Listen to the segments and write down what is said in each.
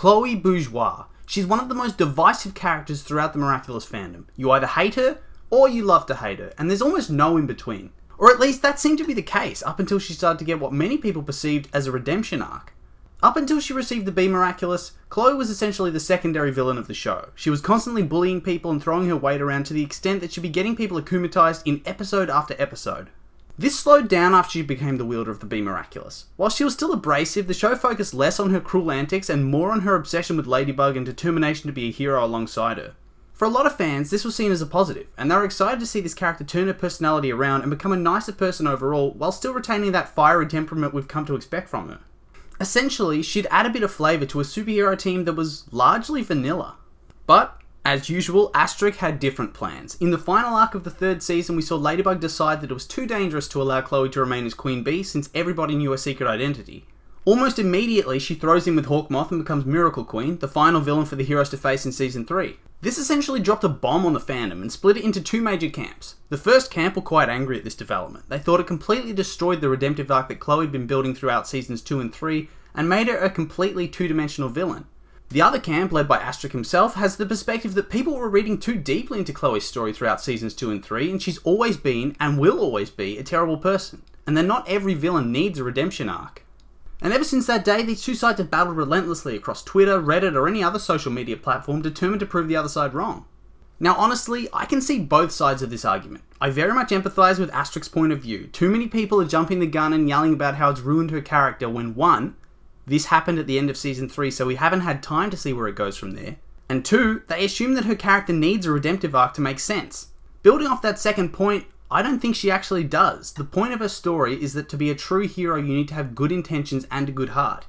Chloe Bourgeois. She's one of the most divisive characters throughout the Miraculous fandom. You either hate her, or you love to hate her, and there's almost no in between. Or at least that seemed to be the case, up until she started to get what many people perceived as a redemption arc. Up until she received the Be Miraculous, Chloe was essentially the secondary villain of the show. She was constantly bullying people and throwing her weight around to the extent that she'd be getting people akumatized in episode after episode. This slowed down after she became the wielder of the Be Miraculous. While she was still abrasive, the show focused less on her cruel antics and more on her obsession with Ladybug and determination to be a hero alongside her. For a lot of fans, this was seen as a positive, and they were excited to see this character turn her personality around and become a nicer person overall, while still retaining that fiery temperament we've come to expect from her. Essentially, she'd add a bit of flavour to a superhero team that was largely vanilla. But, as usual, Asterix had different plans. In the final arc of the third season, we saw Ladybug decide that it was too dangerous to allow Chloe to remain as Queen Bee since everybody knew her secret identity. Almost immediately, she throws in with Hawkmoth and becomes Miracle Queen, the final villain for the heroes to face in Season 3. This essentially dropped a bomb on the fandom and split it into two major camps. The first camp were quite angry at this development. They thought it completely destroyed the redemptive arc that Chloe had been building throughout Seasons 2 and 3 and made her a completely two-dimensional villain. The other camp, led by Asterix himself, has the perspective that people were reading too deeply into Chloe's story throughout Seasons 2 and 3, and she's always been, and will always be, a terrible person, and that not every villain needs a redemption arc. And ever since that day, these two sides have battled relentlessly across Twitter, Reddit, or any other social media platform determined to prove the other side wrong. Now honestly, I can see both sides of this argument. I very much empathise with Asterix's point of view. Too many people are jumping the gun and yelling about how it's ruined her character when 1, this happened at the end of Season 3, so we haven't had time to see where it goes from there. And 2, they assume that her character needs a redemptive arc to make sense. Building off that second point, I don't think she actually does. The point of her story is that to be a true hero you need to have good intentions and a good heart.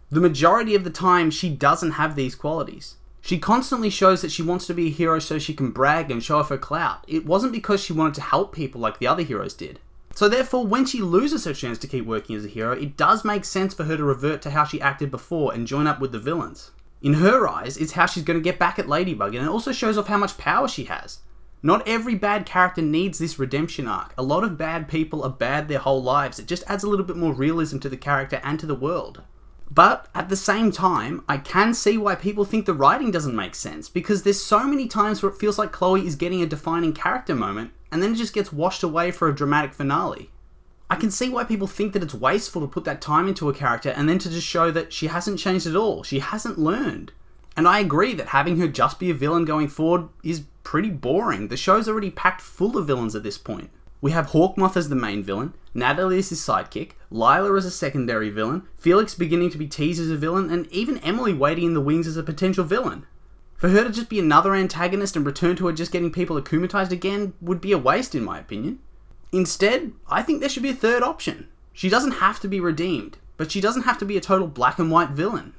The majority of the time she doesn't have these qualities. She constantly shows that she wants to be a hero so she can brag and show off her clout. It wasn't because she wanted to help people like the other heroes did. So therefore, when she loses her chance to keep working as a hero, it does make sense for her to revert to how she acted before and join up with the villains. In her eyes, it's how she's going to get back at Ladybug, and it also shows off how much power she has. Not every bad character needs this redemption arc. A lot of bad people are bad their whole lives. It just adds a little bit more realism to the character and to the world. But at the same time, I can see why people think the writing doesn't make sense, because there's so many times where it feels like Chloe is getting a defining character moment, and then it just gets washed away for a dramatic finale. I can see why people think that it's wasteful to put that time into a character and then to just show that she hasn't changed at all. She hasn't learned. And I agree that having her just be a villain going forward is pretty boring. The show's already packed full of villains at this point. We have Hawkmoth as the main villain, Natalie as his sidekick, Lila as a secondary villain, Felix beginning to be teased as a villain, and even Emily waiting in the wings as a potential villain. For her to just be another antagonist and return to her just getting people akumatized again would be a waste in my opinion. Instead, I think there should be a third option. She doesn't have to be redeemed, but she doesn't have to be a total black and white villain.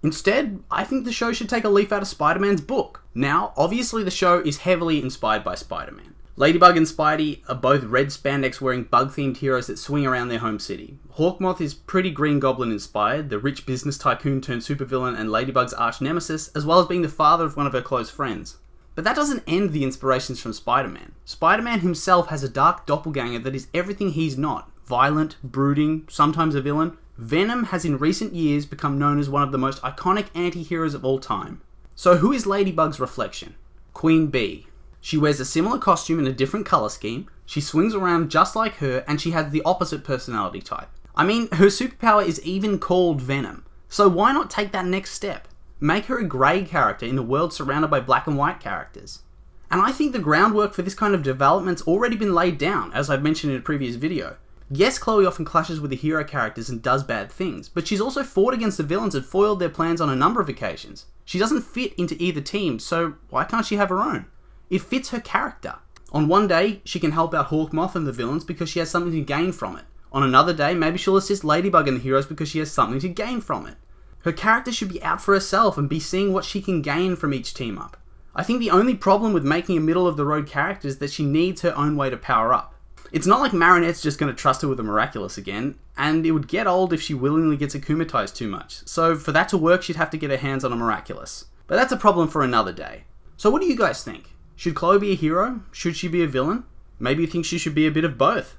Instead, I think the show should take a leaf out of Spider-Man's book. Now, obviously the show is heavily inspired by Spider-Man. Ladybug and Spidey are both red spandex wearing bug-themed heroes that swing around their home city. Hawkmoth is pretty Green Goblin inspired, the rich business tycoon turned supervillain and Ladybug's arch nemesis, as well as being the father of one of her close friends. But that doesn't end the inspirations from Spider-Man. Spider-Man himself has a dark doppelganger that is everything he's not. Violent, brooding, sometimes a villain. Venom has in recent years become known as one of the most iconic anti-heroes of all time. So who is Ladybug's reflection? Queen Bee. She wears a similar costume in a different colour scheme, she swings around just like her, and she has the opposite personality type. I mean, her superpower is even called Venom. So why not take that next step? Make her a grey character in a world surrounded by black and white characters. And I think the groundwork for this kind of development's already been laid down, as I've mentioned in a previous video. Yes, Chloe often clashes with the hero characters and does bad things, but she's also fought against the villains and foiled their plans on a number of occasions. She doesn't fit into either team, so why can't she have her own? It fits her character. On one day, she can help out Hawkmoth and the villains because she has something to gain from it. On another day, maybe she'll assist Ladybug and the heroes because she has something to gain from it. Her character should be out for herself and be seeing what she can gain from each team up. I think the only problem with making a middle-of-the-road character is that she needs her own way to power up. It's not like Marinette's just going to trust her with the Miraculous again, and it would get old if she willingly gets akumatized too much. So for that to work, she'd have to get her hands on a Miraculous. But that's a problem for another day. So what do you guys think? Should Chloe be a hero? Should she be a villain? Maybe you think she should be a bit of both?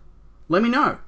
Let me know.